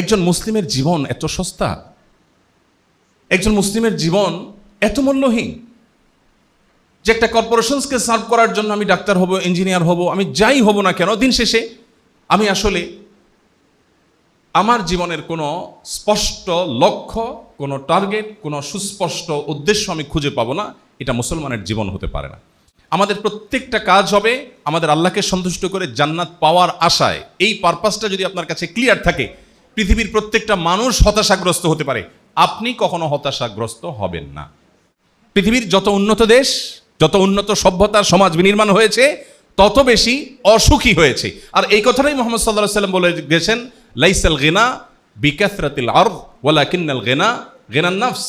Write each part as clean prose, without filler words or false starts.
একজন মুসলিমের জীবন এত সস্তা, একজন মুসলিমের জীবন এত মূল্যহীন যে একটা কর্পোরেশনসকে সার্ভ করার জন্য আমি ডাক্তার হব, ইঞ্জিনিয়ার হব, আমি যাই হব না কেন, দিন শেষে আমি আসলে আমার জীবনের কোনো স্পষ্ট লক্ষ্য, কোনো টার্গেট, কোনো সুস্পষ্ট উদ্দেশ্য আমি খুঁজে পাবো না। এটা মুসলমানের জীবন হতে পারে না। আমাদের প্রত্যেকটা কাজ হবে আমাদের আল্লাহকে সন্তুষ্ট করে জান্নাত পাওয়ার আশায়। এই পারপাসটা যদি আপনার কাছে ক্লিয়ার থাকে, পৃথিবীর প্রত্যেকটা মানুষ হতাশাগ্রস্ত হতে পারে, আপনি কখনো হতাশাগ্রস্ত হবেন না। পৃথিবীর যত উন্নত দেশ, যত উন্নত সভ্যতার সমাজ বিনির্মাণ হয়েছে, তত বেশি অসুখী হয়েছে। আর এই কথাটাই মুহাম্মদ সাল্লাল্লাহু আলাইহি ওয়াসাল্লাম বলে গেছেন, লাইসাল গিনা বিকাসরাতিল আরদ ওয়ালাকিন্নাল গিনা গিনান নাফস।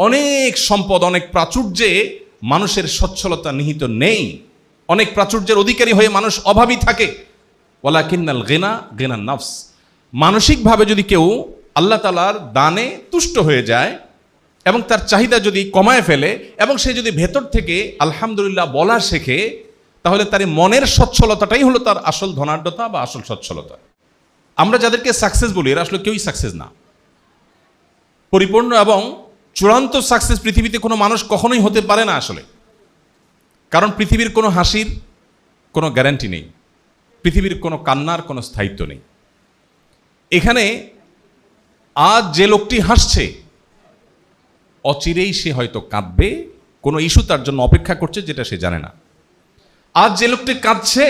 অনেক সম্পদ, অনেক প্রাচুর্যে মানুষের সচ্ছলতা নিহিত নেই। অনেক প্রাচুর্যের অধিকারী হয়ে মানুষ অভাবী থাকে। ওয়ালাকিন্নাল গিনা গিনান নাফস। মানসিকভাবে যদি কেউ আল্লাহ তাআলার দানে তুষ্ট হয়ে যায় এবং তার চাহিদা যদি কমায় ফেলে এবং সে যদি ভেতর থেকে আলহামদুলিল্লাহ বলা শেখে, তাহলে তার মনের সচ্ছলতাটাই হলো তার আসল ধনাঢ্যতা বা আসল সচ্ছলতা। আমরা যাদেরকে সাকসেস বলি, এরা আসলে কেউই সাকসেস না। পরিপূর্ণ এবং চূড়ান্ত সাকসেস পৃথিবীতে কোনো মানুষ কখনোই হতে পারে না আসলে। কারণ পৃথিবীর কোনো হাসির কোনো গ্যারান্টি নেই, পৃথিবীর কোনো কান্নার কোনো স্থায়িত্ব নেই। এখানে আজ যে লোকটি হাসছে, অচিরেই সে হয়তো কাঁদবে, কোনো ইস্যু তার জন্য অপেক্ষা করছে যেটা সে জানে না। আজ যে লোকটি কাঁদছে,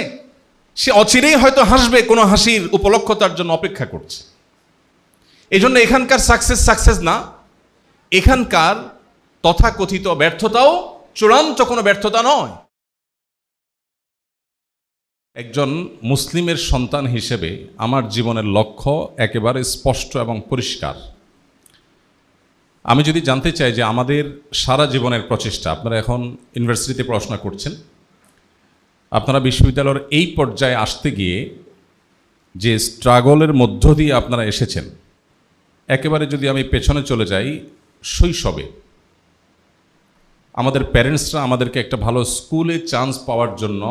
সে অচিরেই হয়তো হাসবে, কোনো হাসির উপলক্ষ তার জন্য অপেক্ষা করছে। এই জন্য এখানকার সাকসেস না, এখানকার তথাকথিত ব্যর্থতাও চূড়ান্ত কোনো ব্যর্থতা নয়। একজন মুসলিমের সন্তান হিসেবে আমার জীবনের লক্ষ্য একেবারে স্পষ্ট এবং পরিষ্কার। আমি যদি জানতে চাই যে আমাদের সারা জীবনের প্রচেষ্টা, আপনারা এখন ইউনিভার্সিটিতে পড়াশোনা করছেন, আপনারা বিশ্ববিদ্যালয়ের এই পর্যায়ে আসতে গিয়ে যে স্ট্রাগলের মধ্য দিয়ে আপনারা এসেছেন, একেবারে যদি আমি পেছনে চলে যাই, শৈশবে আমাদের প্যারেন্টসরা আমাদেরকে একটা ভালো স্কুলে চান্স পাওয়ার জন্য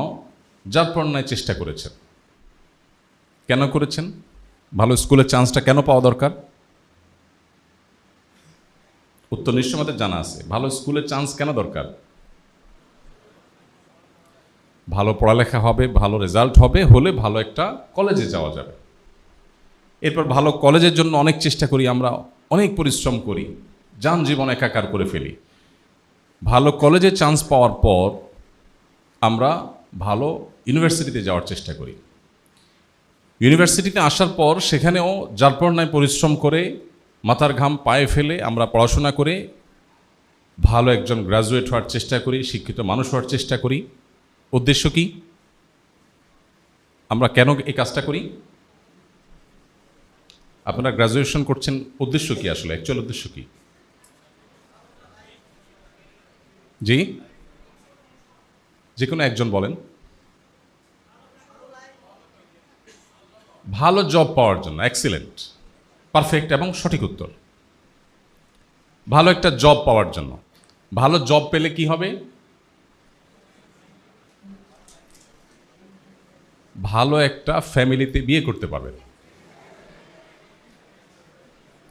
যারপরনায় চেষ্টা করেছেন। কেন করেছেন? ভালো স্কুলে চান্সটা কেন পাওয়া দরকার? উত্তর নিশ্চয় আমাদের জানা আছে। ভালো স্কুলে চান্স কেন দরকার? ভালো পড়ালেখা হবে, ভালো রেজাল্ট হবে, হলে ভালো একটা কলেজে যাওয়া যাবে। এরপর ভালো কলেজের জন্য অনেক চেষ্টা করি আমরা, অনেক পরিশ্রম করি, জীবন একাকার করে ফেলি। ভালো কলেজে চান্স পাওয়ার পর আমরা ভালো ইউনিভার্সিটিতে যাওয়ার চেষ্টা করি। ইউনিভার্সিটিতে আসার পর সেখানেও যারপরনায় পরিশ্রম করে, মাথার ঘাম পায়ে ফেলে আমরা পড়াশোনা করে ভালো একজন গ্র্যাজুয়েট হওয়ার চেষ্টা করি, শিক্ষিত মানুষ হওয়ার চেষ্টা করি। উদ্দেশ্য কি? আমরা কেন এই কাজটা করি? আপনারা গ্র্যাজুয়েশন করছেন, উদ্দেশ্য কি আসলে? অ্যাকচুয়াল উদ্দেশ্য কি? জি, যে কোনো একজন বলেন। ভালো জব পাওয়ার জন্য। এক্সিলেন্ট, পারফেক্ট এবং সঠিক উত্তর। ভালো একটা জব পাওয়ার জন্য। ভালো জব পেলে কি হবে? ভালো একটা ফ্যামিলিতে বিয়ে করতে পারবেন,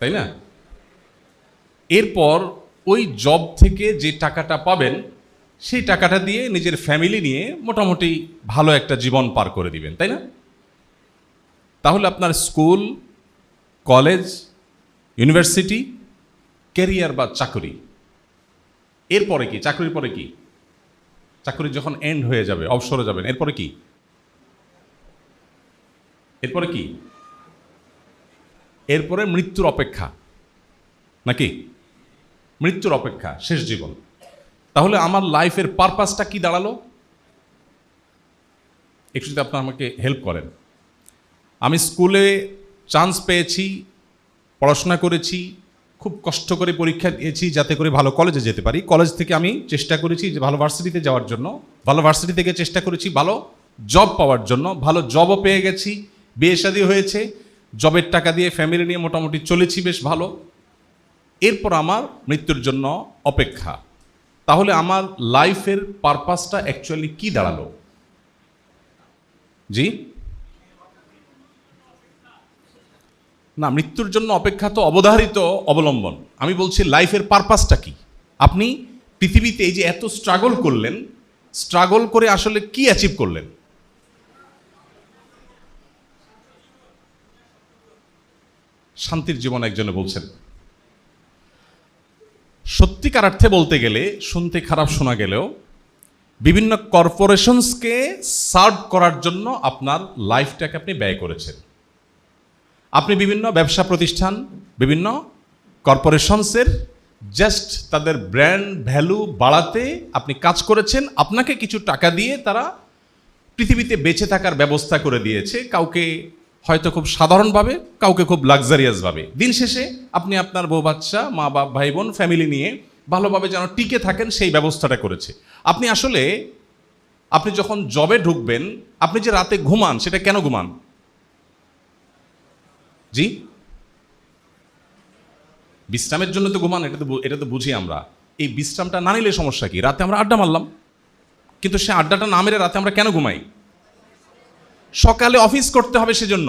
তাই না? এরপর ওই জব থেকে যে টাকাটা পাবেন, সেই টাকাটা দিয়ে নিজের ফ্যামিলি নিয়ে মোটামুটি ভালো একটা জীবন পার করে দিবেন, তাই না? তাহলে আপনার স্কুল, কলেজ, ইউনিভার্সিটি, ক্যারিয়ার বা চাকরি, এরপরে কি? চাকরির পরে কি? চাকরি যখন এন্ড হয়ে যাবে, অবসরে যাবেন, এরপরে কি? এরপরে কি? এরপরে মৃত্যুর অপেক্ষা, নাকি? মৃত্যুর অপেক্ষা, শেষ জীবন। তাহলে আমার লাইফের পারপাসটা কি দাঁড়ালো? একটু যদি আপনারা আমাকে হেল্প করেন। আমি স্কুলে চান্স পেয়েছি, পড়াশোনা করেছি, খুব কষ্ট করে পরীক্ষা দিয়েছি যাতে করে ভালো কলেজে যেতে পারি। কলেজ থেকে আমি চেষ্টা করেছি যে ভালো ভার্সিটিতে যাওয়ার জন্য, ভালো ভার্সিটি থেকে চেষ্টা করেছি ভালো জব পাওয়ার জন্য, ভালো জবও পেয়ে গেছি, বিয়ে শাদী হয়েছে, জবের টাকা দিয়ে ফ্যামিলি নিয়ে মোটামুটি চলেছি বেশ ভালো। এরপর আমার মৃত্যুর জন্য অপেক্ষা। তাহলে আমার লাইফের পারপাসটা অ্যাকচুয়ালি কি দাঁড়ালো? জি, না, মৃত্যুর জন্য অপেক্ষা তো অবধারিত অবলম্বন। আমি বলছি লাইফের পারপাসটা কি। আপনি পৃথিবীতে এই যে এত স্ট্রাগল করলেন, স্ট্রাগল করে আসলে কি অ্যাচিভ করলেন? শান্তির জীবন একজনে বলছেন। সত্যিকার অর্থে বলতে গেলে, শুনতে খারাপ শোনা গেলেও, বিভিন্ন কর্পোরেশনসকে সার্ভ করার জন্য আপনার লাইফটাকে আপনি ব্যয় করেছেন। আপনি বিভিন্ন ব্যবসা প্রতিষ্ঠান, বিভিন্ন কর্পোরেশনসের জাস্ট তাদের ব্র্যান্ড ভ্যালু বাড়াতে আপনি কাজ করেছেন। আপনাকে কিছু টাকা দিয়ে তারা পৃথিবীতে বেঁচে থাকার ব্যবস্থা করে দিয়েছে, কাউকে হয়তো খুব সাধারণভাবে, কাউকে খুব লাক্সারিয়াসভাবে। দিন শেষে আপনি আপনার বউ বাচ্চা, মা বাপ, ভাই বোন, ফ্যামিলি নিয়ে ভালোভাবে যেন টিকে থাকেন সেই ব্যবস্থাটা করেছে। আপনি আসলে, আপনি যখন জবে ঢুকবেন, আপনি যে রাতে ঘুমান সেটা কেন ঘুমান? জি, বিশ্রামের জন্য তো ঘুমান, এটা তো বুঝি আমরা। এই বিশ্রামটা না নিলে সমস্যা কি? রাতে আমরা আড্ডা মারলাম, কিন্তু সে আড্ডাটা না মেরে রাতে আমরা কেন ঘুমাই? সকালে অফিস করতে হবে সেজন্য।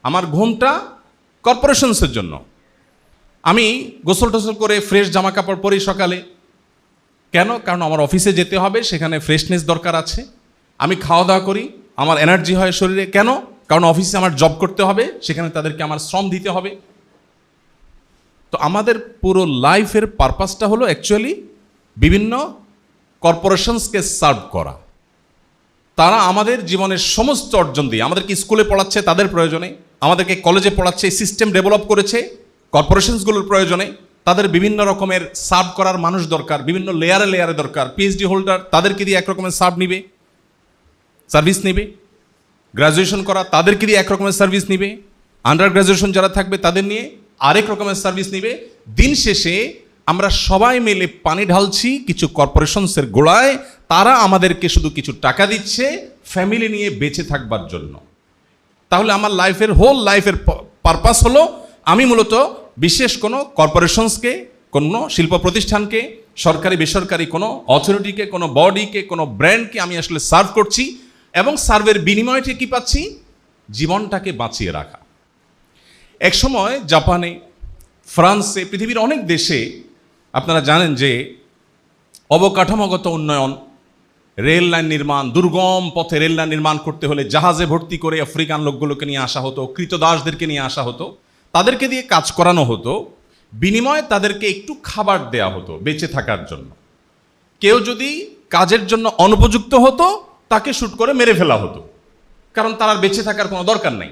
আমার ঘুমটা কর্পোরেশনসের জন্য। আমি গোসল টোসল করে ফ্রেশ জামা কাপড় পরি সকালে, কেন? কারণ আমার অফিসে যেতে হবে, সেখানে ফ্রেশনেস দরকার আছে। আমি খাওয়া দাওয়া করি, আমার এনার্জি হয় শরীরে, কেন? কারণ অফিসে আমার জব করতে হবে, সেখানে তাদেরকে আমার শ্রম দিতে হবে। তো আমাদের পুরো লাইফের পারপাসটা হলো অ্যাকচুয়ালি বিভিন্ন কর্পোরেশনসকে সার্ভ করা। তারা আমাদের জীবনের সমস্ত অর্জন দিয়ে, আমাদেরকে স্কুলে পড়াচ্ছে তাদের প্রয়োজনে, আমাদেরকে কলেজে পড়াচ্ছে, সিস্টেম ডেভেলপ করেছে কর্পোরেশনসগুলোর প্রয়োজনে। তাদের বিভিন্ন রকমের সার্ভ করার মানুষ দরকার, বিভিন্ন লেয়ারে লেয়ারে দরকার। পিএইচডি হোল্ডার, তাদেরকে দিয়ে একরকমের সার্ভিস নিবে। গ্রাজুয়েশন করা, তাদেরকে দিয়ে একরকমের সার্ভিস নিবে। আন্ডার গ্রাজুয়েশন যারা থাকবে তাদের নিয়ে আরেক রকমের সার্ভিস নিবে। দিন শেষে আমরা সবাই মিলে পানি ঢালছি কিছু কর্পোরেশনসের গোড়ায়। তারা আমাদেরকে শুধু কিছু টাকা দিচ্ছে ফ্যামিলি নিয়ে বেঁচে থাকবার জন্য। তাহলে আমার হোল লাইফের পারপাস হলো, আমি মূলত বিশেষ কোনো কর্পোরেশনসকে, কোনো শিল্প প্রতিষ্ঠানকে, সরকারি বেসরকারি কোনো অথরিটিকে, কোনো বডিকে, কোনো ব্র্যান্ডকে আমি আসলে সার্ভ করছি, এবং সার্ভের বিনিময়টি কি পাচ্ছি? জীবনটাকে বাঁচিয়ে রাখা। একসময় জাপানে, ফ্রান্সে, পৃথিবীর অনেক দেশে আপনারা জানেন যে অবকাঠামোগত উন্নয়ন, রেল লাইন নির্মাণ, দুর্গম পথে রেল লাইন নির্মাণ করতে হলে জাহাজে ভর্তি করে আফ্রিকান লোকগুলোকে নিয়ে আসা হতো, কৃতদাসদেরকে নিয়ে আসা হতো, তাদেরকে দিয়ে কাজ করানো হতো। বিনিময়ে তাদেরকে একটু খাবার দেয়া হতো বেঁচে থাকার জন্য। কেউ যদি কাজের জন্য অনুপযুক্ত হতো, তাকে শুট করে মেরে ফেলা হতো, কারণ তার আর বেঁচে থাকার কোনো দরকার নাই।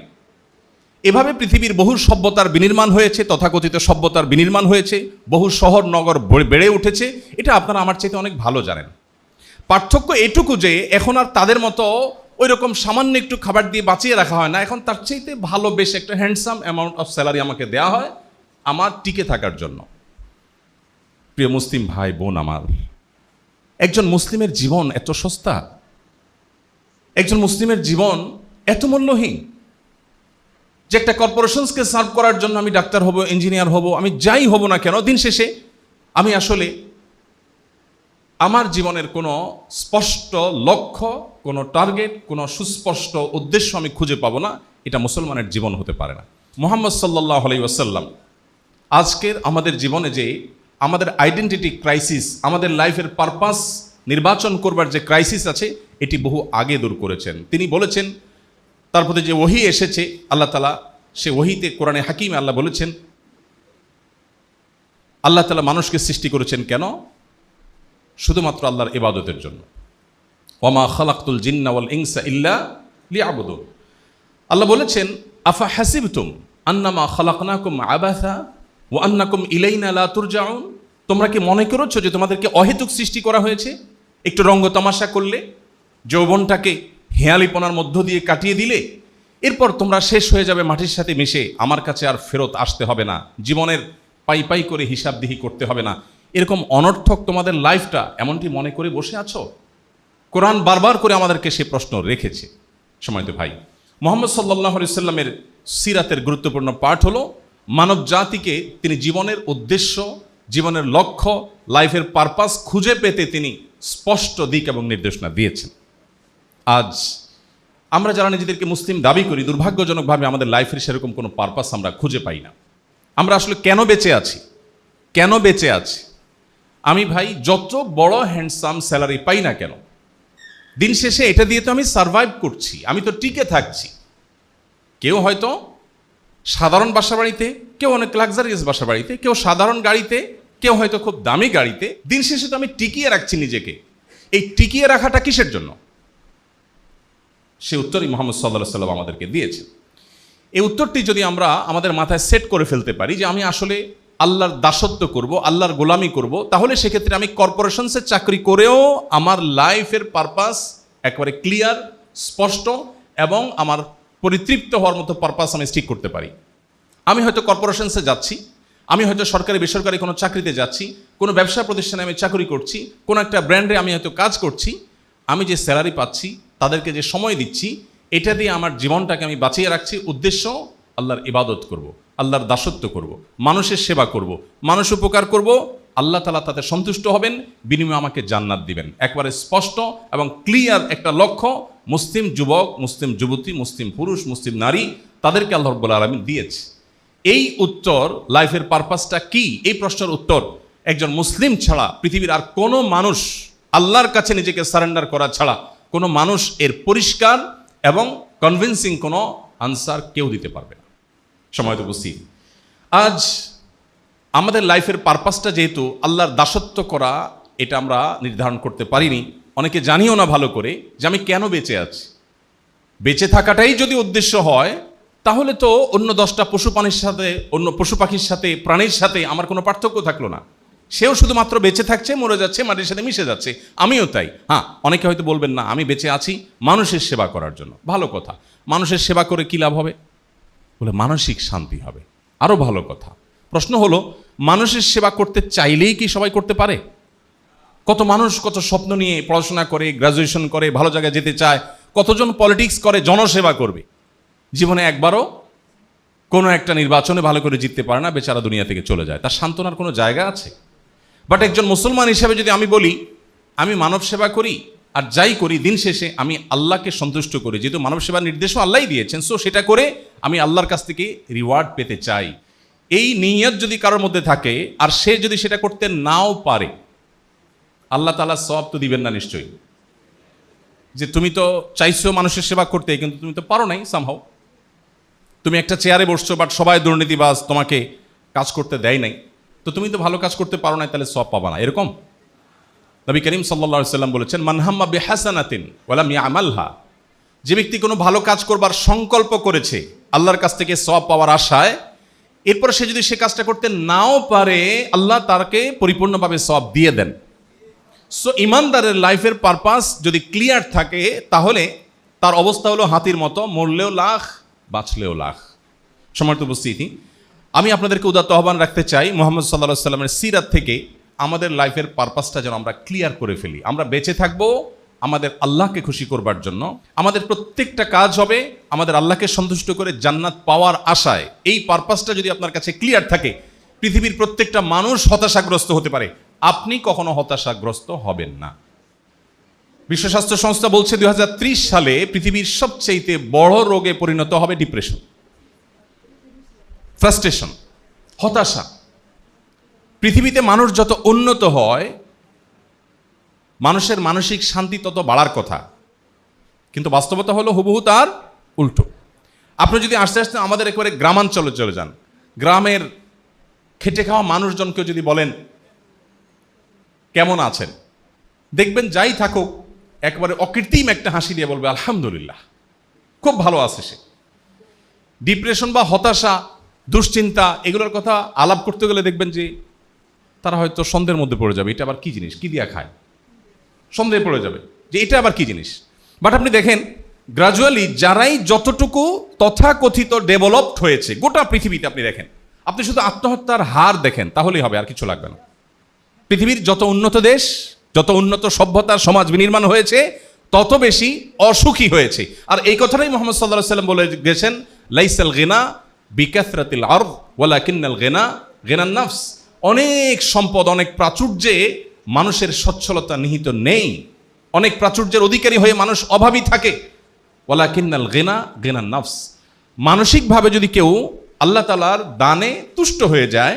এভাবে পৃথিবীর বহু সভ্যতার বিনির্মাণ হয়েছে, তথাকথিত সভ্যতার বিনির্মাণ হয়েছে, বহু শহর নগর বেড়ে উঠেছে। এটা আপনারা আমার চাইতে অনেক ভালো জানেন। পার্থক্য এটুকু যে এখন আর তাদের মতো ওই রকম সামান্য একটু খাবার দিয়ে বাঁচিয়ে রাখা হয় না। এখন তার চাইতে ভালো বেশ একটা হ্যান্ডসাম অ্যামাউন্ট অফ স্যালারি আমাকে দেওয়া হয় আমার টিকে থাকার জন্য। প্রিয় মুসলিম ভাই বোন আমার, একজন মুসলিমের জীবন এত সস্তা, একজন মুসলিমের জীবন এত মূল্যহীন যে একটা কর্পোরেশনসকে সার্ভ করার জন্য আমি ডাক্তার হব, ইঞ্জিনিয়ার হব, আমি যাই হব না কেন, দিন শেষে আমি আসলে আমার জীবনের কোনো স্পষ্ট লক্ষ্য, কোনো টার্গেট, কোনো সুস্পষ্ট উদ্দেশ্য আমি খুঁজে পাবো না। এটা মুসলমানের জীবন হতে পারে না। মুহাম্মদ সাল্লাল্লাহু আলাইহি ওয়াসাল্লাম আজকের আমাদের জীবনে যে আমাদের আইডেন্টিটি ক্রাইসিস, আমাদের লাইফের পারপাস নির্বাচন করবার যে ক্রাইসিস আছে, এটি বহু আগে দূর করেছেন। তিনি বলেছেন, তার প্রতি যে ওহী এসেছে আল্লাহ তাআলা, সে ওহীতে, কোরআনে হাকিমে আল্লাহ বলেছেন, আল্লাহ তাআলা মানুষকে সৃষ্টি করেছেন কেন? শুধুমাত্র আল্লাহর ইবাদতের জন্য। ওয়ামা খালাকতুল জিন্না ওয়াল ইনসা ইল্লা লিয়াবুদুন। আল্লাহ বলেছেন, আফা হাসিবতুম আন্নামা খালাকনাকুম আবাসা ওয়া আন্নাকুম ইলাইনা লা তুরজাউন। তোমরা কি মনে করেছো যে তোমাদেরকে অহেতুক সৃষ্টি করা হয়েছে? একটু রঙ্গ তামাশা করলে, যৌবনটাকে হেয়ালিপনার মধ্য দিয়ে কাটিয়ে দিলে, এরপর তোমরা শেষ হয়ে যাবে মাটির সাথে মিশে, আমার কাছে আর ফেরত আসতে হবে না, জীবনের পাই পাই করে হিসাবদিহি করতে হবে না। এরকম অনর্থক তোমাদের লাইফটা, এমনটি মনে করে বসে আছো? কোরআন বারবার করে আমাদেরকে সে প্রশ্ন রেখেছে। সময়ত ভাই, মুহাম্মদ সাল্লাল্লাহু আলাইহি সাল্লামের সিরাতের গুরুত্বপূর্ণ পাঠ হলো মানব জাতিকে তিনি জীবনের উদ্দেশ্য, জীবনের লক্ষ্য, লাইফের পারপাস খুঁজে পেতে তিনি স্পষ্ট দিক এবং নির্দেশনা দিয়েছেন। আজ আমরা যারা নিজেদেরকে মুসলিম দাবি করি, দুর্ভাগ্যজনকভাবে আমাদের লাইফের সেরকম কোনো পারপাস আমরা খুঁজে পাই না। আমরা আসলে কেন বেঁচে আছি, কেন বেঁচে আছি? আমি ভাই যত বড় হ্যান্ডসাম স্যালারি পাই না কেন, দিন শেষে এটা দিয়ে তো আমি সারভাইভ করছি, আমি তো টিকে থাকছি। কেউ হয়তো সাধারণ বাসা বাড়িতে, কেউ অনেক লাক্সারিয়াস বাসা বাড়িতে, কেউ সাধারণ গাড়িতে, কেউ হয়তো খুব দামি গাড়িতে। দিন শেষে তো আমি টিকিয়ে রাখছি নিজেকে। এই টিকিয়ে রাখাটা কিসের জন্য? সে উত্তরই মোহাম্মদ সাল্লাল্লাহু আলাইহি সাল্লাম আমাদেরকে দিয়েছে। এই উত্তরটি যদি আমরা আমাদের মাথায় সেট করে ফেলতে পারি যে আমি আসলে আল্লাহর দাসত্ব করব, আল্লাহর গোলামি করব, তাহলে সেক্ষেত্রে আমি কর্পোরেশনসের চাকরি করেও আমার লাইফের পারপাস একেবারে ক্লিয়ার, স্পষ্ট এবং আমার পরিতৃপ্ত হওয়ার মতো পারপাস আমি ঠিক করতে পারি। আমি হয়তো কর্পোরেশনসে যাচ্ছি, আমি হয়তো সরকারি বেসরকারি কোনো চাকরিতে যাচ্ছি, কোনো ব্যবসা প্রতিষ্ঠানে আমি চাকরি করছি, কোনো একটা ব্র্যান্ডে আমি হয়তো কাজ করছি। আমি যে স্যালারি পাচ্ছি, তাদেরকে যে সময় দিচ্ছি, এটা দিয়ে আমার জীবনটাকে আমি বাঁচিয়ে রাখছি। উদ্দেশ্য আল্লাহর ইবাদত করব, আল্লাহর দাসত্ব করব, মানুষের সেবা করব, মানুষ উপকার করব। আল্লাহ তাআলা তাতে সন্তুষ্ট হবেন, বিনিময়ে আমাকে জান্নাত দিবেন। একবারে স্পষ্ট এবং ক্লিয়ার একটা লক্ষ্য মুসলিম যুবক, মুসলিম যুবতী, মুসলিম পুরুষ, মুসলিম নারী, তাদেরকে আল্লাহ রাব্বুল আলামিন দিয়েছে। এই উত্তর, লাইফের পারপাসটা কি, এই প্রশ্নের উত্তর একজন মুসলিম ছাড়া পৃথিবীর আর কোনো মানুষ, আল্লাহর কাছে নিজেকে সারেন্ডার করা ছাড়া কোনো মানুষ এর পরিষ্কার এবং কনভিন্সিং কোনো আনসার কেউ দিতে পারবে না। সময় তো বুঝছি, আজ আমাদের লাইফের পারপাসটা যেহেতু আল্লাহর দাসত্ব করা, এটা আমরা নির্ধারণ করতে পারিনি, অনেকে জানিও না ভালো করে যে আমি কেন বেঁচে আছি। বেঁচে থাকাটাই যদি উদ্দেশ্য হয়, তাহলে তো অন্য 10টা পশু প্রাণীর সাথে, অন্য পশু পাখির সাথে, প্রাণীর সাথে আমার কোনো পার্থক্য থাকলো না। সেও শুধুমাত্র বেঁচে থাকছে, মরে যাচ্ছে, মাটির সাথে মিশে যাচ্ছে, আমিও তাই। হ্যাঁ, অনেকে হয়তো বলবেন না আমি বেঁচে আছি মানুষের সেবা করার জন্য। ভালো কথা, মানুষের সেবা করে কী লাভ হবে? বলে মানসিক শান্তি হবে, আরও ভালো কথা। প্রশ্ন হলো, মানুষের সেবা করতে চাইলেই কি সবাই করতে পারে? কত মানুষ কত স্বপ্ন নিয়ে পড়াশোনা করে, গ্র্যাজুয়েশন করে, ভালো জায়গায় যেতে চায়, কতজন পলিটিক্স করে, জনসেবা করবে, জীবনে একবারও কোনো একটা নির্বাচনে ভালো করে জিততে পারে না, বেচারা দুনিয়া থেকে চলে যায়। তার সান্ত্বনার কোনো জায়গা আছে? বাট একজন মুসলমান হিসেবে যদি আমি বলি আমি মানব সেবা করি, আর যাই করি দিন শেষে আমি আল্লাহকে সন্তুষ্ট করি, যেহেতু মানব সেবার নির্দেশও আল্লাহই দিয়েছেন, সো সেটা করে আমি আল্লাহর কাছ থেকে রিওয়ার্ড পেতে চাই, এই নিয়ত যদি কারোর মধ্যে থাকে, আর সে যদি সেটা করতে নাও পারে, আল্লাহ তাআলা সওয়াব তো দিবেন না নিশ্চয়ই। যে তুমি তো চাইছো মানুষের সেবা করতে, কিন্তু তুমি তো পারো নাই সামহাও। তুমি একটা চেয়ারে বসছো, বাট সবাই দুর্নীতিবাজ, তোমাকে কাজ করতে দেয় নাই, তো তুমি তো ভালো কাজ করতে পারো না, তাহলে সওয়াব পাবা না, এরকম? নবী করিম সাল্লাল্লাহু আলাইহি সাল্লাম বলেছেন, মান হাম্মা বিহাসানাতিন ওয়া লাম ইয়ামালহা, যে ব্যক্তি কোনো ভালো কাজ করবার সংকল্প করেছে আল্লাহর কাছ থেকে সওয়াব পাওয়ার আশায়, এরপর সে যদি সে কাজটা করতে নাও পারে, আল্লাহ তাকে পরিপূর্ণভাবে সওয়াব দিয়ে দেন। সো ইমানদারের লাইফের পারপাস যদি ক্লিয়ার থাকে, তাহলে তার অবস্থা হলো হাতির মতো, মরলেও লাখ, বাঁচলেও লাখ। সম্মানিত উপস্থিতি, আমি আপনাদেরকে উদাত্ত আহ্বান রাখতে চাই, মুহাম্মদ সাল্লাল্লাহু আলাইহি সাল্লামের সিরাত থেকে আমাদের লাইফের পারপাসটা যেন আমরা ক্লিয়ার করে ফেলি। আমরা বেঁচে থাকবো আমাদের আল্লাহকে খুশি করবার জন্য, আমাদের প্রত্যেকটা কাজ হবে আমাদের আল্লাহকে সন্তুষ্ট করে জান্নাত পাওয়ার আশায়। এই পারপাসটা যদি আপনার কাছে ক্লিয়ার থাকে, পৃথিবীর প্রত্যেকটা মানুষ হতাশাগ্রস্ত হতে পারে, আপনি কখনো হতাশাগ্রস্ত হবেন না। বিশ্ব স্বাস্থ্য সংস্থা বলছে 2030 সালে পৃথিবীর সবচেয়ে বড় রোগে পরিণত হবে ডিপ্রেশন, ফ্রাস্ট্রেশন, হতাশা। পৃথিবীতে মানুষ যত উন্নত হয়, মানুষের মানসিক শান্তি তত বাড়ার কথা, কিন্তু বাস্তবতা হলো হুবহু তার উল্টো। আপনি যদি আস্তে আস্তে আমাদের একেবারে গ্রামাঞ্চলে চলে যান, গ্রামের খেটে খাওয়া মানুষজনকে যদি বলেন কেমন আছেন, দেখবেন যাই থাকুক একবারে অকৃত্রিম একটা হাসি দিয়ে বলবে আলহামদুলিল্লাহ, খুব ভালো আছে সে। ডিপ্রেশন বা হতাশা, দুশ্চিন্তা, এগুলোর কথা আলাপ করতে গেলে দেখবেন যে তারা হয়তো সন্দেহের মধ্যে পড়ে যাবে, এটা আবার কি জিনিস, কি দিয়া খায়, সন্দেহে পড়ে যাবে যে এটা আবার কি জিনিস। বাট আপনি দেখেন গ্রাজুয়ালি যারাই যতটুকু তথাকথিত ডেভেলপড হয়েছে গোটা পৃথিবীতে, আপনি দেখেন, আপনি শুধু আত্মহত্যার হার দেখেন, তাহলেই হবে, আর কিছু লাগবে না। পৃথিবীর যত উন্নত দেশ, যত উন্নত সভ্যতার সমাজ বিনির্মাণ হয়েছে, তত বেশি অসুখী হয়েছে। আর এই কথাটাই মুহাম্মদ সাল্লাল্লাহু আলাইহি সাল্লাম বলে গেছেন, লাইসাল গিনা বিকাসরাতিল আরদ ওয়ালাকিন্নাল গিনা গিনান নাফস। অনেক সম্পদ, অনেক প্রাচুর্যে মানুষের সচ্ছলতা নিহিত নেই। অনেক প্রাচুর্যের অধিকারী হয়ে মানুষ অভাবী থাকে, ওয়ালাকিন্নাল গিনা গিনান নাফস। মানসিকভাবে যদি কেউ আল্লাহ তাআলার দানে তুষ্ট হয়ে যায়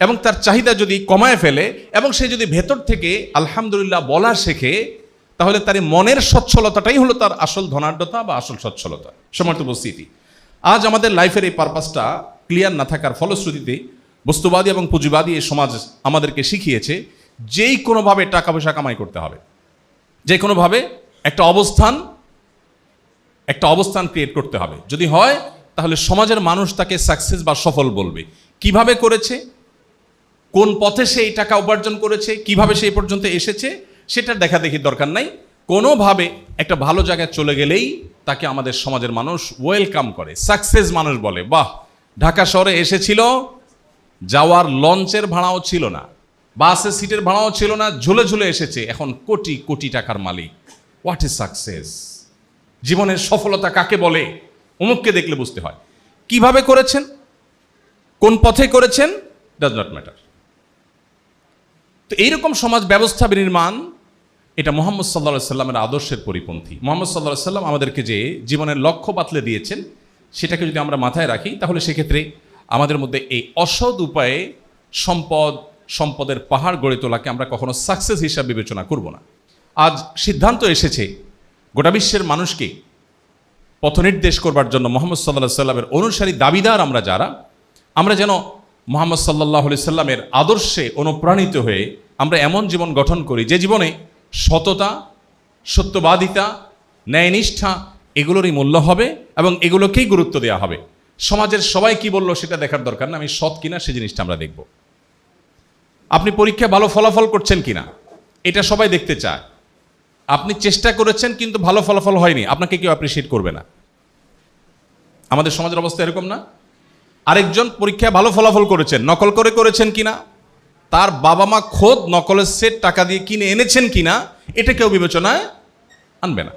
এবং তার চাহিদা যদি কমায় ফেলে এবং সে যদি ভেতর থেকে আলহামদুলিল্লাহ বলা শেখে, তাহলে তার এই মনের সচ্ছলতাটাই হলো তার আসল ধনাঢ্যতা বা আসল সচ্ছলতা। সম্মানিত উপস্থিতি, আজ আমাদের লাইফের এই পারপাসটা ক্লিয়ার না থাকার ফলশ্রুতিতে বস্তুবাদী এবং পুঁজিবাদী এই সমাজ আমাদেরকে শিখিয়েছে যেই কোনোভাবে টাকা পয়সা কামাই করতে হবে, যে কোনোভাবে একটা অবস্থান ক্রিয়েট করতে হবে। যদি হয় তাহলে সমাজের মানুষ তাকে সাকসেস বা সফল বলবে। কিভাবে করেছে, কোন পথে সে এই টাকা উপার্জন করেছে, কিভাবে সে এই পর্যন্ত এসেছে, সেটা দেখা দেখি দরকার নাই। কোনোভাবে একটা ভালো জায়গায় চলে গেলেই তাকে আমাদের সমাজের মানুষ ওয়েলকাম করে, সাকসেস মানুষ বলে। বাহ, ঢাকা শহরে এসেছিল, যাওয়ার লঞ্চের ভাড়াও ছিল না, বাসের সিটের ভাড়াও ছিল না, ঝুলে ঝুলে এসেছে, এখন কোটি কোটি টাকার মালিক। What is success? জীবনের সফলতা কাকে বলে? অমুককে দেখলে বুঝতে হয়। কিভাবে করেছেন, কোন পথে করেছেন, ডাজ নট ম্যাটার। তো এইরকম সমাজ ব্যবস্থা বিনির্মাণ, এটা মুহাম্মদ সাল্লাল্লাহু আলাইহি সাল্লামের আদর্শের পরিপন্থী। মুহাম্মদ সাল্লাল্লাহু আলাইহি সাল্লাম আমাদেরকে যে জীবনের লক্ষ্য বাতলে দিয়েছেন, সেটাকে যদি আমরা মাথায় রাখি, তাহলে সেক্ষেত্রে আমাদের মধ্যে এই অসৎ উপায়ে সম্পদের পাহাড় গড়ে তোলাকে আমরা কখনো সাকসেস হিসাবে বিবেচনা করব না। আজ সিদ্ধান্ত এসেছে গোটা বিশ্বের মানুষকে পথনির্দেশ করবার জন্য মুহাম্মদ সাল্লাল্লাহু আলাইহি সাল্লামের অনুসারী দাবিদার আমরা যেন মুহাম্মদ সাল্লাল্লাহু আলাইহি সাল্লামের আদর্শে অনুপ্রাণিত হয়ে আমরা এমন জীবন গঠন করি যে জীবনে সততা, সত্যবাদিতা, ন্যায়নিষ্ঠা এগুলোরই মূল্য হবে এবং এগুলোকেই গুরুত্ব দেওয়া হবে। সমাজের সবাই কি বললো সেটা দেখার দরকার না, আমি সৎ কিনা সে জিনিসটা আমরা দেখব। আপনি পরীক্ষায় ভালো ফলাফল করছেন কিনা এটা সবাই দেখতে চায়। আপনি চেষ্টা করেছেন কিন্তু ভালো ফলাফল হয়নি, আপনাকে কেউ অ্যাপ্রিসিয়েট করবে না। আমাদের সমাজের অবস্থা এরকম না? আরেকজন পরীক্ষায় ভালো ফলাফল করেছেন, নকল করে করেছেন কিনা, তার বাবা মা খোদ নকলের সেট টাকা দিয়ে কিনে এনেছেন কিনা, এটা কেউ বিবেচনায় আনবে না।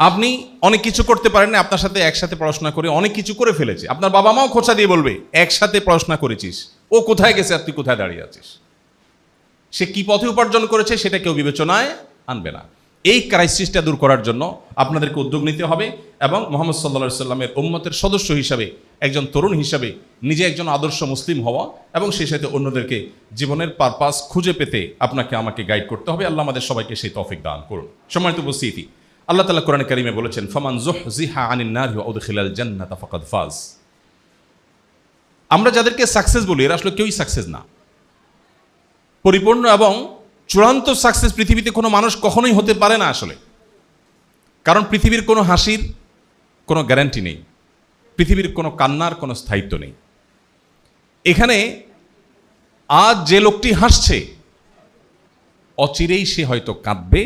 আপনি অনেক কিছু করতে পারেন না, আপনার সাথে একসাথে পড়াশোনা করে অনেক কিছু করে ফেলেছে, আপনার বাবা মাও খোঁচা দিয়ে বলবে একসাথে পড়াশোনা করেছিস, ও কোথায় গেছে আর তুই কোথায় দাঁড়িয়ে আছিস। সে কি পথে উপার্জন করেছে সেটা কেউ বিবেচনায় আনবে না। এই ক্রাইসিসটা দূর করার জন্য আপনাদেরকে উদ্যোগ নিতে হবে এবং মুহাম্মদ সাল্লাল্লাহু আলাইহি সাল্লামের উম্মতের সদস্য হিসাবে, একজন তরুণ হিসাবে নিজে একজন আদর্শ মুসলিম হওয়া এবং সেই সাথে অন্যদেরকে জীবনের পারপাস খুঁজে পেতে আপনাকে আমাকে গাইড করতে হবে। আল্লাহ আমাদের সবাইকে সেই তৌফিক দান করুন। সম্মানিত উপস্থিতি, আল্লাহ তাআলা কোরআনে কারিমে বলেছেন, ফামান যুহজিহা আনিন নারি ওয়া উদখিলাল জান্নাতা ফাকাদ ফাজ। আমরা যাদেরকে সাকসেস বলি এরা আসলে কেউই সাকসেস না। পরিপূর্ণ এবং চূড়ান্ত সাকসেস পৃথিবীতে কোনো মানুষ কখনোই হতে পারে না আসলে। কারণ পৃথিবীর কোনো হাসির কোনো গ্যারান্টি নেই, পৃথিবীর কোনো কান্নার কোনো স্থায়িত্ব নেই। এখানে আজ যে লোকটি হাসছে অচিরেই সে হয়তো কাঁদবে,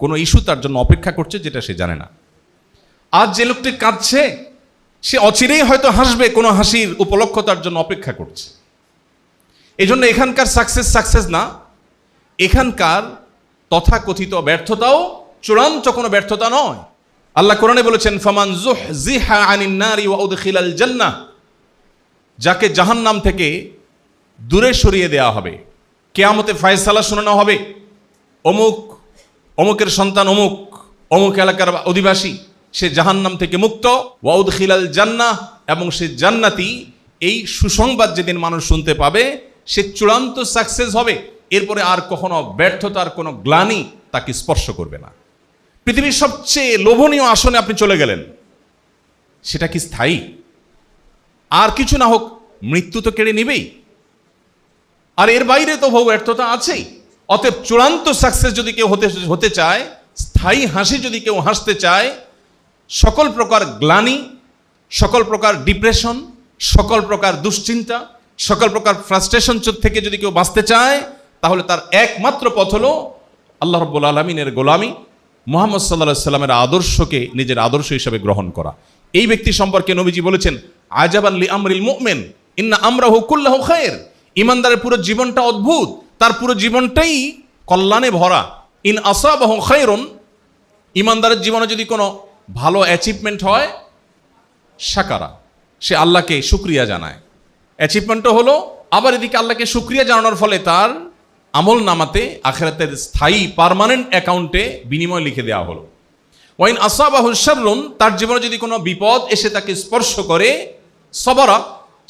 কোনো ইস্যু তার জন্য অপেক্ষা করছে যেটা সে জানে না। আজ যে লোকটি কাঁদছে সে অচিরেই হয়তো হাসবে, কোনো হাসির উপলক্ষ তার জন্য অপেক্ষা করছে। এই জন্য এখানকার সাকসেস না, এখানকার তথাকথিত ব্যর্থতাও চূড়ান্ত কোনো ব্যর্থতা নয়। আল্লাহ কোরআনে বলেছেন, ফামান যুহজিহা আনিন নারি ওয়া উদখিলাল জান্নাহ, যাকে জাহান্নাম থেকে দূরে সরিয়ে দেওয়া হবে, কিয়ামতে ফয়সালা শোনানো হবে, অমুকের সন্তান অমুক এলাকার অধিবাসী, সে জাহান্নাম থেকে মুক্ত, ওয়া উদখিলাল জান্নাহ, এবং সে জান্নাতি। এই সুসংবাদ যেদিন মানুষ শুনতে পাবে সে চূড়ান্ত সাকসেস হবে। এরপরে আর কখনো ব্যর্থতার কোনো গ্লানি তাকে স্পর্শ করবে না। পৃথিবীর সবচেয়ে লোভনীয় আসনে আপনি চলে গেলেন, সেটা কি স্থায়ী? আর কিছু না হোক মৃত্যু তো কেড়ে নিবেই, আর এর বাইরে তো বহু ব্যর্থতা আছেই। অতএব চূড়ান্ত সাকসেস যদি কেউ হতে চায়, স্থায়ী হাসি যদি কেউ হাসতে চায়, সকল প্রকার গ্লানি, সকল প্রকার ডিপ্রেশন, সকল প্রকার দুশ্চিন্তা, সকল প্রকার ফ্রাস্ট্রেশন থেকে যদি কেউ বাঁচতে চায়, তাহলে তার একমাত্র পথ হলো আল্লাহ রাব্বুল আলামিনের গোলামি, মুহাম্মদ সাল্লাল্লাহু আলাইহি সাল্লামের আদর্শকে নিজের আদর্শ হিসেবে গ্রহণ করা। এই ব্যক্তি সম্পর্কে নবীজি বলেছেন, আজাবান লি আমরিল মুমিন ইন্না আমরাহু কুল্লাহু খায়র। ইমানদারের পুরো জীবনটা অদ্ভুত, তার পুরো জীবনটাই কল্যাণে ভরা। ইন আসাবাহু খায়রুন, ইমানদারের জীবনে যদি কোনো ভালো অ্যাচিভমেন্ট হয়, শাকারা, সে আল্লাহকে শুকরিয়া জানায়। অ্যাচিভমেন্টও হলো, আবার এদিকে আল্লাহকে শুকরিয়া জানানোর ফলে তার আমল নামাতে আখিরাতের স্থায়ী পার্মানেন্ট অ্যাকাউন্টে বিনিময় লিখে দেওয়া হলো। ওয়াইন আসাবাহু শাররুন, তার জীবনে যদি কোনো বিপদ এসে তাকে স্পর্শ করে, সবরা,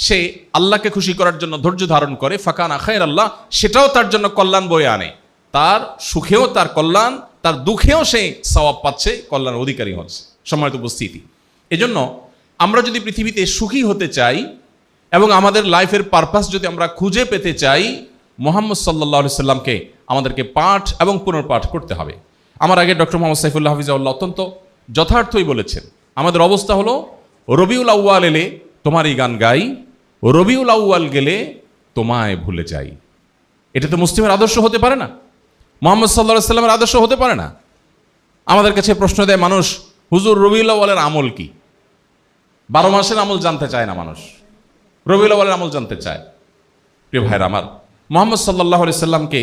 সে আল্লাহকে খুশি করার জন্য ধৈর্য ধারণ করে, ফাকানা খায়রাল্লাহ, সেটাও তার জন্য কল্যাণ বয়ে আনে। তার সুখেও তার কল্যাণ, তার দুঃখেও সে সওয়াব পাচ্ছে, কল্যাণ অধিকারী হচ্ছে। সম্মানিত উপস্থিতি, এজন্য আমরা যদি পৃথিবীতে সুখী হতে চাই এবং আমাদের লাইফের পারপাস যদি আমরা খুঁজে পেতে চাই, মুহাম্মদ সাল্লাল্লাহু আলাইহি সাল্লামকে আমাদেরকে পাঠ এবং পুনর্পাঠ করতে হবে। আমার আগে ডক্টর মোহাম্মদ সাইফুল্লাহ হাফিজাহুল্লাহ অত্যন্ত যথার্থই বলেছেন, আমাদের অবস্থা হলো রবিউল আউয়াল এলে তোমারই গান গাই, রবিউল আউয়াল গেলে তোমায় ভুলে যাই। এটা তো মুসলিমের আদর্শ হতে পারে না, মুহাম্মদ সাল্লাল্লাহু আলাইহি সাল্লামের আদর্শ হতে পারে না। আমাদের কাছে প্রশ্ন দেয় মানুষ, হুজুর রবিউল আউয়ালের আমল কি? 12 মাসের আমল জানতে চায় না মানুষ, রবিউল আউয়ালের আমল জানতে চায়। প্রিয় ভাইরা আমার, মুহাম্মদ সাল্লাল্লাহু আলাইহি সাল্লামকে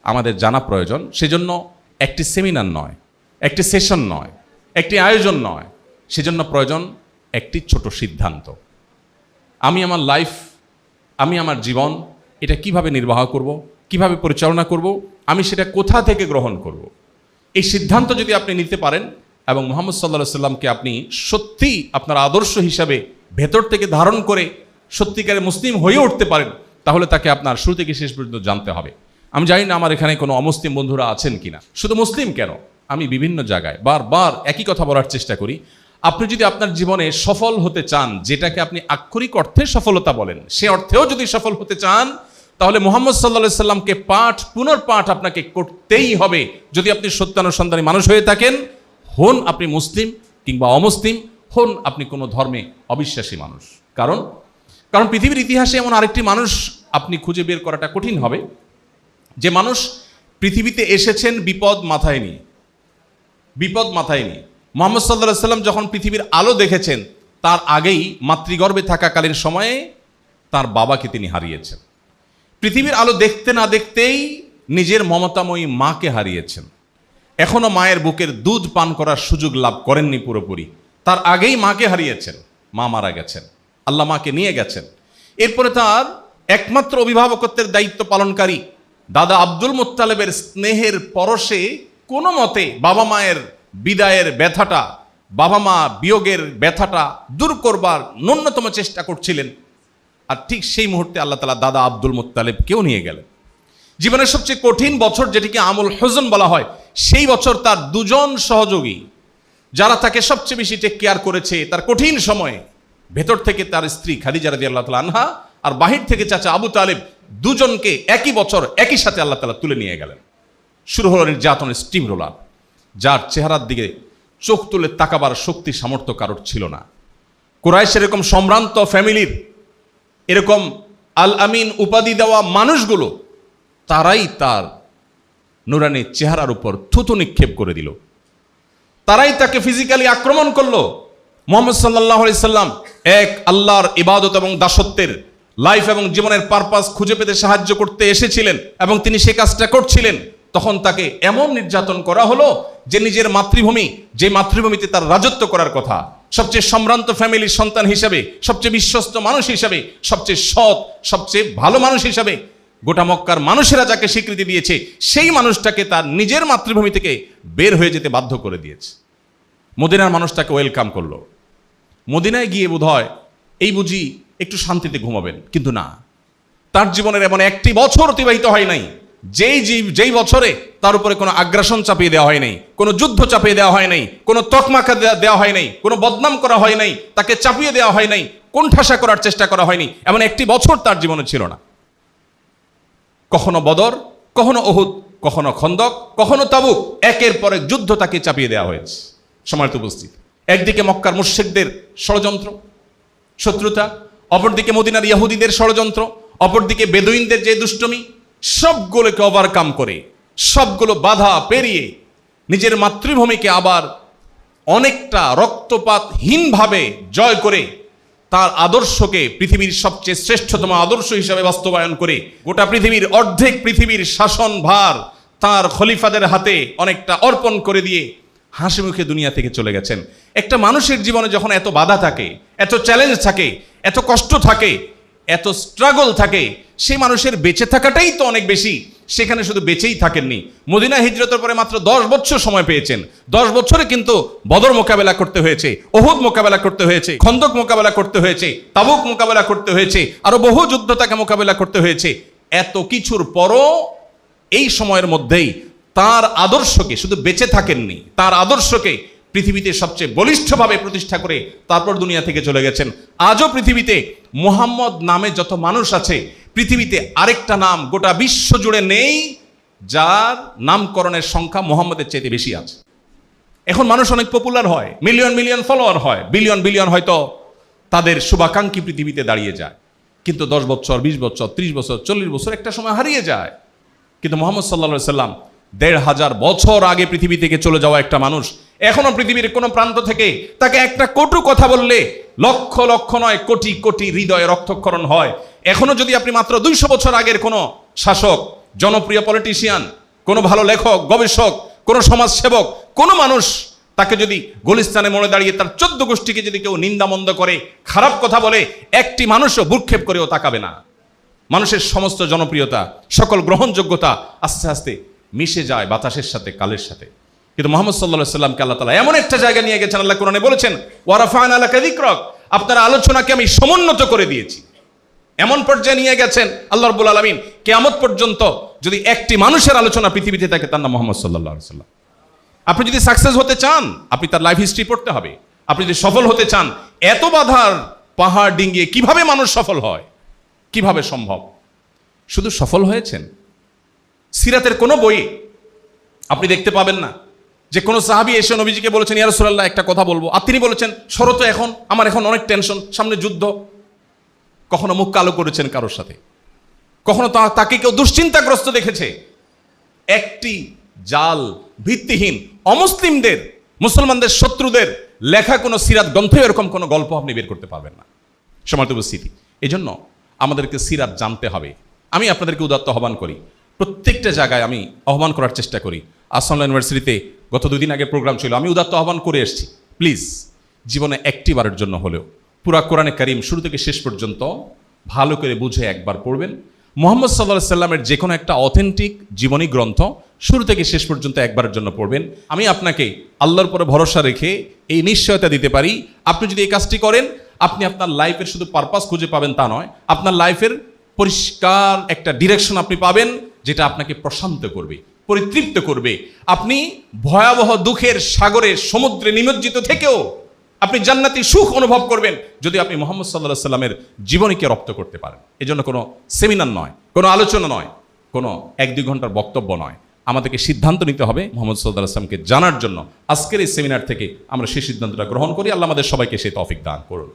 আমাদের জানা প্রয়োজন। সেজন্য একটি সেমিনার নয়, একটি সেশন নয়, একটি আয়োজন নয়, সেজন্য প্রয়োজন একটি ছোট সিদ্ধান্ত। আমি আমার লাইফ, আমি আমার জীবন, এটা কিভাবে নির্বাহ করব, কিভাবে পরিচালনা করব, আমি সেটা কোথা থেকে গ্রহণ করব। এই সিদ্ধান্ত যদি আপনি নিতে পারেন এবং মুহাম্মদ সাল্লাল্লাহু আলাইহি সাল্লামকে আপনি সত্যি আপনার আদর্শ হিসাবে ভেতর থেকে ধারণ করে সত্যিকারের মুসলিম হয়ে উঠতে পারেন, তাহলে তাকে আপনার শুরু থেকে শেষ পর্যন্ত জানতে হবে। আমি জানি না আমার এখানে কোনো অমুসলিম বন্ধুরা আছেন কিনা। শুধু মুসলিম কেন, আমি বিভিন্ন জায়গায় বারবার একই কথা বলার চেষ্টা করি। আপনি যদি আপনার জীবনে সফল হতে চান, যেটাকে আপনি আক্ষরিক অর্থে সফলতা বলেন, সে অর্থেও যদি সফল হতে চান, তাহলে মুহাম্মদ সাল্লাল্লাহু আলাইহি সাল্লামকে পাঠ পুনর্পাঠ আপনাকে করতেই হবে। যদি আপনি সত্যানুসন্ধানী মানুষ হয়ে থাকেন, হন আপনি মুসলিম কিংবা অমুসলিম, হন আপনি কোনো ধর্মে অবিশ্বাসী মানুষ। কারণ পৃথিবীর ইতিহাসে এমন আরেকটি মানুষ আপনি খুঁজে বের করাটা কঠিন হবে, যে মানুষ পৃথিবীতে এসেছেন বিপদ মাথায় নিয়ে। বিপদ মাথায় নিয়ে মুহাম্মদ সাল্লাল্লাহু আলাইহি সাল্লাম যখন পৃথিবীর আলো দেখেছেন, তার আগেই মাতৃগর্ভে থাকাকালীন সময়ে তার বাবাকে তিনি হারিয়েছেন। পৃথিবীর আলো দেখতে না দেখতেই নিজের মমতাময়ী মাকে হারিয়েছেন। এখনো মায়ের বুকের দুধ পান করার সুযোগ লাভ করেননি পুরোপুরি, তার আগেই মাকে হারিয়েছেন। মা মারা গেছেন, আল্লাহ মাকে নিয়ে গেছেন। এরপরে তার একমাত্র অভিভাবকত্বের দায়িত্ব পালনকারী দাদা আব্দুল মুত্তালিবের স্নেহের পরশে কোনো মতে বাবা মায়ের বিদায়ের ব্যথাটা, বাবা মা বিয়োগের ব্যথাটা দূর করবার ন্যূনতম চেষ্টা করছিলেন। আর ঠিক সেই মুহূর্তে আল্লাহ তাআলা দাদা আব্দুল মুত্তালিবকেও নিয়ে গেলেন। জীবনের সবচেয়ে কঠিন বছর, যেটিকে আমুল হুজন বলা হয়, সেই বছর তার দুজন সহযোগী, যারা তাকে সবচেয়ে বেশি টেক কেয়ার করেছে তার কঠিন সময়ে, ভেতর থেকে তার স্ত্রী খাদিজা রাদিয়াল্লাহু তাআলা আনহা আর বাহির থেকে চাচা আবু তালেব, দুজনকে একই বছর একই সাথে আল্লাহ তাআলা তুলে নিয়ে গেলেন। শুরু হলো নির্যাতনের স্টিম রোলার, যার চেহারার দিকে চোখ তুলে তাকাবার শক্তি সামর্থ্য কারোর ছিল না। কুরাইশের এরকম সম্ভ্রান্ত ফ্যামিলির এরকম আল আমিন উপাধি দেওয়া মানুষগুলো, তারাই তার নুরানি চেহারার উপর থুতু নিক্ষেপ করে দিল, তারাই তাকে ফিজিক্যালি আক্রমণ করলো। মুহাম্মদ সাল্লাল্লাহু আলাইহি সাল্লাম এক আল্লাহর ইবাদত এবং দাসত্বের লাইফ এবং জীবনের পারপাস খুঁজে পেতে সাহায্য করতে এসেছিলেন এবং তিনি সে কাজটা করছিলেন। তখন তাকে এমন নির্যাতন করা হলো যে নিজের মাতৃভূমি, যে মাতৃভূমিতে তার রাজত্ব করার কথা, সবচেয়ে সম্ভ্রান্ত ফ্যামিলির সন্তান হিসাবে, সবচেয়ে বিশ্বস্ত মানুষ হিসাবে, সবচেয়ে সৎ, সবচেয়ে ভালো মানুষ হিসাবে গোটা মক্কার মানুষেরা যাকে স্বীকৃতি দিয়েছে, সেই মানুষটাকে তার নিজের মাতৃভূমি থেকে বের হয়ে যেতে বাধ্য করে দিয়েছে। মদিনার মানুষ তাকে ওয়েলকাম করলো। মদিনায় গিয়ে বোধহয় এই বুঝি একটু শান্তিতে ঘুমাবেন, কিন্তু না, তার জীবনের এমন একটি বছর অতিবাহিত হয় নাই যেই বছরে তার উপরে কোনো আগ্রাসন চাপিয়ে দেওয়া হয় নাই, কোনো যুদ্ধ চাপিয়ে দেওয়া হয় নাই, কোনো তকমাকা দেওয়া হয় নাই, কোনো বদনাম করা হয় নাই, তাকে চাপিয়ে দেওয়া হয় নাই, কোণঠাসা করার চেষ্টা করা হয়নি। এমন একটি বছর তার জীবনে ছিল না। কখনো বদর, কখনো উহুদ, কখনো খন্দক, কখনো তাবুক, একের পর এক যুদ্ধ তাকে চাপিয়ে দেওয়া হয়েছে। সম্মানিত উপস্থিতি, একদিকে মক্কার মুশরিকদের ষড়যন্ত্র, শত্রুতা, অপরদিকে মদিনার ইহুদিদের ষড়যন্ত্র, অপরদিকে বেদুইনদের যে দুষ্টমি, সবগুলোকে ওভারকাম করে, সবগুলো বাধা পেরিয়ে নিজের মাতৃভূমিকে আবার অনেকটা রক্তপাতহীনভাবে জয় করে তার আদর্শকে পৃথিবীর সবচেয়ে শ্রেষ্ঠতম আদর্শ হিসাবে বাস্তবায়ন করে গোটা পৃথিবীর অর্ধেক পৃথিবীর শাসন ভার তার খলিফাদের হাতে অনেকটা অর্পণ করে দিয়ে হাসি মুখে দুনিয়া থেকে চলে গেছেন। একটা মানুষের জীবনে যখন এত বাধা থাকে, এত চ্যালেঞ্জ থাকে, এত কষ্ট থাকে, এত স্ট্রাগল থাকে, সেই মানুষের বেঁচে থাকাটাই তো অনেক বেশি সেখানে শুধু বেঁচেই থাকেননি, মদিনা হিজরতের পরে মাত্র 10 বছর সময় পেয়েছেন। 10 বছরে কিন্তু বদর মোকাবেলা করতে হয়েছে, উহুদ মোকাবেলা করতে হয়েছে, খন্দক মোকাবেলা করতে হয়েছে, তাবুক মোকাবেলা করতে হয়েছে, আরো বহু যুদ্ধ তাকে মোকাবেলা করতে হয়েছে। এত কিছুর পরও এই সময়ের মধ্যেই তার আদর্শকে, শুধু বেঁচে থাকেননি, তার আদর্শকে পৃথিবীতে সবচেয়ে বলিষ্ঠভাবে প্রতিষ্ঠা করে তারপর দুনিয়া থেকে চলে গেছেন। আজও পৃথিবীতে মুহাম্মদ নামে যত মানুষ আছে, পৃথিবীতে আরেকটা নাম গোটা বিশ্ব জুড়ে নেই যার নামকরণের সংখ্যা মুহাম্মদের চাইতে বেশি আছে। এখন মানুষ অনেক পপুলার হয়, মিলিয়ন মিলিয়ন ফলোয়ার হয়, বিলিয়ন বিলিয়ন হয়তো তাদের শুভাকাঙ্ক্ষী পৃথিবীতে দাঁড়িয়ে যায়, কিন্তু 10 বছর, 20 বছর, 30 বছর, 40 বছর একটা সময় হারিয়ে যায়। কিন্তু মুহাম্মদ সাল্লাল্লাহু আলাইহি সাল্লাম 1500 বছর আগে পৃথিবী থেকে চলে যাওয়া একটা মানুষ, এখনো পৃথিবীর কোন প্রান্ত থেকে তাকে একটা কটু কথা বললে লক্ষ লক্ষ নয় কোটি কোটি হৃদয়ে রক্তক্ষরণ হয়। এখনো যদি আপনি মাত্র 200 বছর আগের কোনো শাসক, জনপ্রিয় পলিটিশিয়ান, কোনো ভালো লেখক, গবেষক, কোনো সমাজসেবক, কোনো মানুষ তাকে যদি গুলিস্তানে মনে দাঁড়িয়ে তার 14 গোষ্ঠীকে যদি কেউ নিন্দামন্দ করে, খারাপ কথা বলে, একটি মানুষও ভ্রুক্ষেপ করেও তাকাবে না। মানুষের সমস্ত জনপ্রিয়তা, সকল গ্রহণযোগ্যতা আস্তে আস্তে মিশে যায় বাতাসের সাথে, কালের সাথে। কিন্তু মুহাম্মদ সাল্লাল্লাহু আলাইহি সাল্লামকে আল্লাহ তাআলা এমন একটা জায়গা নিয়ে গেছেন, আল্লাহ কোরআনে বলেছেন, ওয়া রাফা'না লাকা যিকরাক, আপনার আলোচনাকে আমি সমুন্নত করে দিয়েছি। এমন পর্যায়ে নিয়ে গেছেন আল্লাহ রাব্বুল আলামিন, কিয়ামত পর্যন্ত যদি একটি মানুষের আলোচনা পৃথিবীতে থাকে তার নাম মুহাম্মদ সাল্লাল্লাহু আলাইহি সাল্লাম। আপনি যদি সাকসেস হতে চান, আপনি তার লাইফ হিস্ট্রি পড়তে হবে। আপনি যদি সফল হতে চান, এত বাধার পাহাড় ডিঙ্গিয়ে কিভাবে মানুষ সফল হয়, কিভাবে সম্ভব? শুধু সফল হয়েছেন, সিরাতের কোনো বইয়ে আপনি দেখতে পাবেন না যে কোনো সাহাবী এসে নবীজিকে বলেছেন, ইয়া রাসূলুল্লাহ একটা কথা বলবো, আর তিনি বলেছেন, শরত এখন আমার এখন অনেক টেনশন, সামনে যুদ্ধ। কখনো মুখ কালো করেছেন কারোর সাথে, কখনো তাকে কেউ দুশ্চিন্তাগ্রস্ত দেখেছে। একটি জাল ভিত্তিহীন অমুসলিমদের, মুসলমানদের শত্রুদের লেখা কোনো সিরাত গ্রন্থে এরকম কোনো গল্প আপনি বের করতে পারবেন না। সম্মানিত উপস্থিতি, এই জন্য আমাদেরকে সিরাত জানতে হবে। আমি আপনাদেরকে উদাত্ত আহ্বান করি, প্রত্যেকটা জায়গায় আমি আহ্বান করার চেষ্টা করি। আসসালাম ইউনিভার্সিটিতে গত 2 দিন আগে প্রোগ্রাম ছিল, আমি উদাত্ত আহ্বান করে এসেছি, প্লিজ জীবনে একটি বারের জন্য হলেও পুরা কোরআনে কারীম শুরু থেকে শেষ পর্যন্ত ভালো করে বুঝে একবার পড়বেন। মুহাম্মদ সাল্লাল্লাহু আলাইহি সাল্লামের যে কোনো একটা অথেন্টিক জীবনী গ্রন্থ শুরু থেকে শেষ পর্যন্ত একবারের জন্য পড়বেন। আমি আপনাকে আল্লাহর উপরে ভরসা রেখে এই নিশ্চয়তা দিতে পারি, আপনি যদি এই কাজটি করেন, আপনি আপনার লাইফের শুধু পারপাস খুঁজে পাবেন তা নয়, আপনার লাইফের পরিষ্কার একটা ডিরেকশন আপনি পাবেন, যেটা আপনাকে প্রশান্ত করবে, পরিতৃপ্ত করবে। আপনি ভয়াবহ দুঃখের সাগরে, সমুদ্রে নিমজ্জিত থেকেও আপনি জান্নাতি সুখ অনুভব করবেন যদি আপনি মুহাম্মদ সাল্লাল্লাহু আলাইহি সাল্লামের জীবনীকে রপ্ত করতে পারেন। এজন্য কোনো সেমিনার নয়, কোনো আলোচনা নয়, কোনো 1-2 ঘন্টার বক্তব্য নয়, আমাদেরকে সিদ্ধান্ত নিতে হবে মুহাম্মদ সাল্লাল্লাহু আলাইহি সাল্লামকে জানার জন্য। আজকের এই সেমিনার থেকে আমরা সেই সিদ্ধান্তটা গ্রহণ করি। আল্লাহ আমাদের সবাইকে সেই তৌফিক দান করুন।